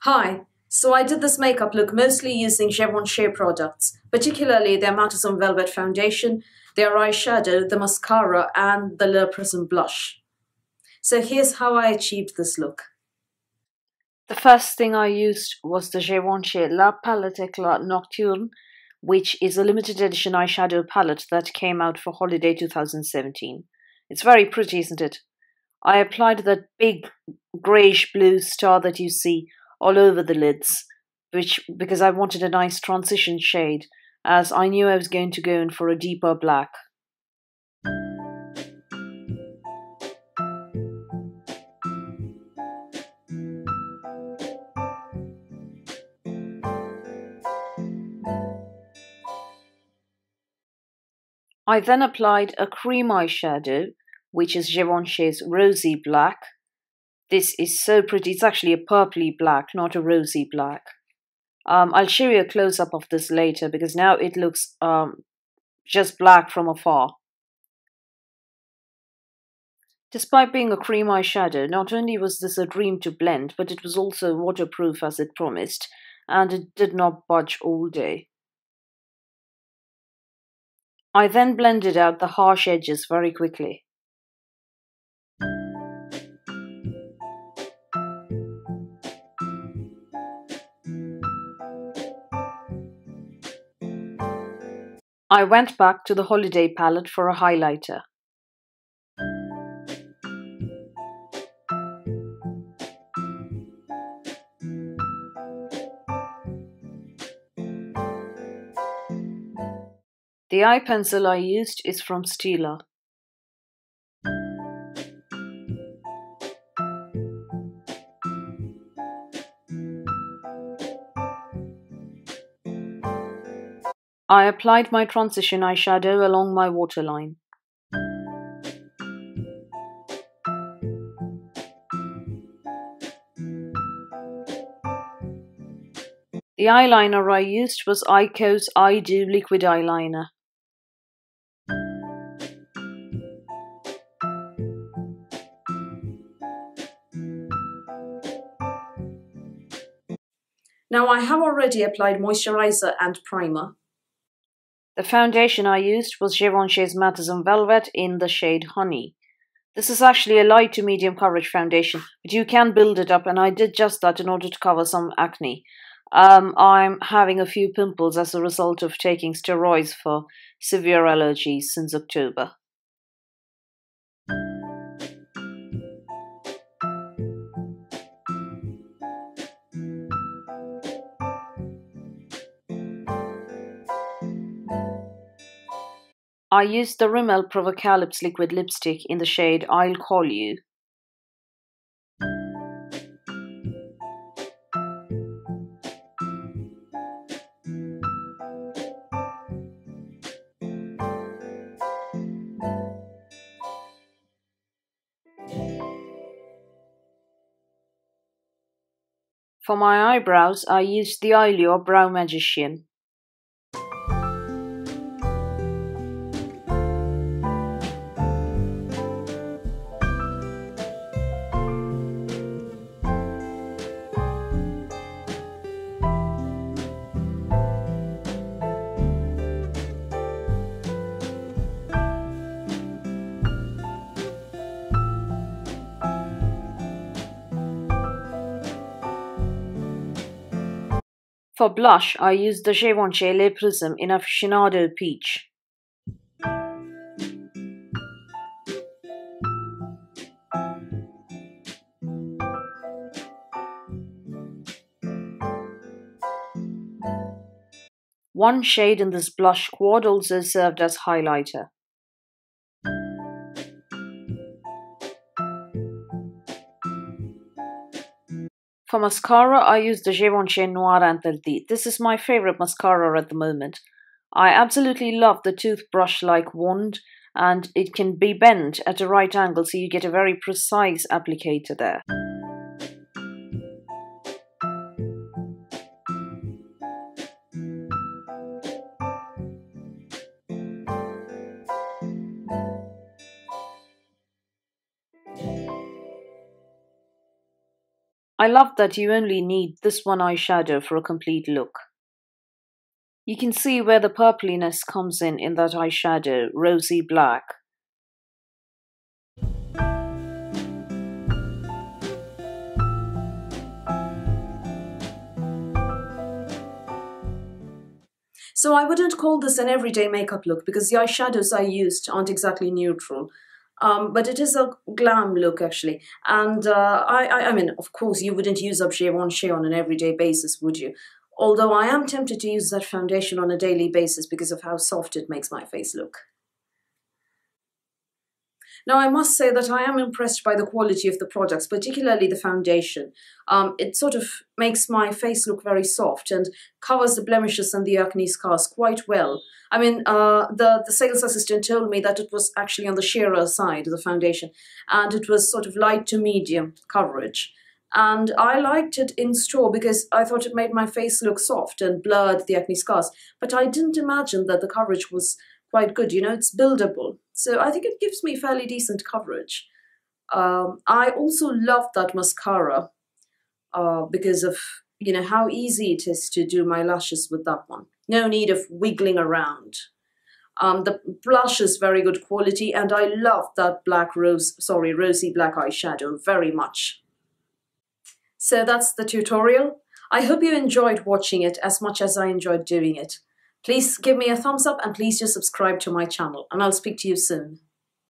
Hi. So I did this makeup look mostly using Givenchy products, particularly their Matte Velvet Foundation, their eyeshadow, the mascara, and the Le Prism blush. So here's how I achieved this look. The first thing I used was the Givenchy La Palette Eclat Nocturne, which is a limited edition eyeshadow palette that came out for holiday 2017. It's very pretty, isn't it? I applied that big greyish blue star that you see all over the lids, which because I wanted a nice transition shade, as I knew I was going to go in for a deeper black. I then applied a cream eyeshadow, which is Givenchy's Rosy Black. This is so pretty. It's actually a purpley black, not a rosy black. I'll show you a close-up of this later because now it looks just black from afar. Despite being a cream eyeshadow, not only was this a dream to blend, but it was also waterproof as it promised, and it did not budge all day. I then blended out the harsh edges very quickly. I went back to the holiday palette for a highlighter. The eye pencil I used is from Stila. I applied my transition eyeshadow along my waterline. The eyeliner I used was Ico's I Do Liquid Eyeliner. Now I have already applied moisturizer and primer. The foundation I used was Givenchy's Matte Velvet in the shade Honey. This is actually a light to medium coverage foundation, but you can build it up, and I did just that in order to cover some acne. I'm having a few pimples as a result of taking steroids for severe allergies since October. I used the Rimmel Provocalypse liquid lipstick in the shade I'll Call You. For my eyebrows, I used the Eyelure Brow Magician. For blush, I used the Givenchy Le Prism in Aficionado Peach. One shade in this blush quad also served as highlighter. For mascara, I used the Givenchy Noir Interdit. This is my favorite mascara at the moment. I absolutely love the toothbrush-like wand, and it can be bent at a right angle so you get a very precise applicator there. I love that you only need this one eyeshadow for a complete look. You can see where the purpliness comes in that eyeshadow, rosy black. So I wouldn't call this an everyday makeup look because the eyeshadows I used aren't exactly neutral. But it is a glam look actually. And I mean, of course, you wouldn't use up Givenchy on an everyday basis, would you? Although I am tempted to use that foundation on a daily basis because of how soft it makes my face look. Now, I must say that I am impressed by the quality of the products, particularly the foundation. It sort of makes my face look very soft and covers the blemishes and the acne scars quite well. I mean, the sales assistant told me that it was actually on the sheerer side of the foundation, and it was sort of light to medium coverage. And I liked it in store because I thought it made my face look soft and blurred the acne scars. But I didn't imagine that the coverage was quite good. You know, it's buildable. So I think it gives me fairly decent coverage. I also love that mascara because of, you know, how easy it is to do my lashes with that one. No need of wiggling around. The blush is very good quality, and I love that rosy black eyeshadow very much. So that's the tutorial. I hope you enjoyed watching it as much as I enjoyed doing it. Please give me a thumbs up and please do subscribe to my channel, and I'll speak to you soon.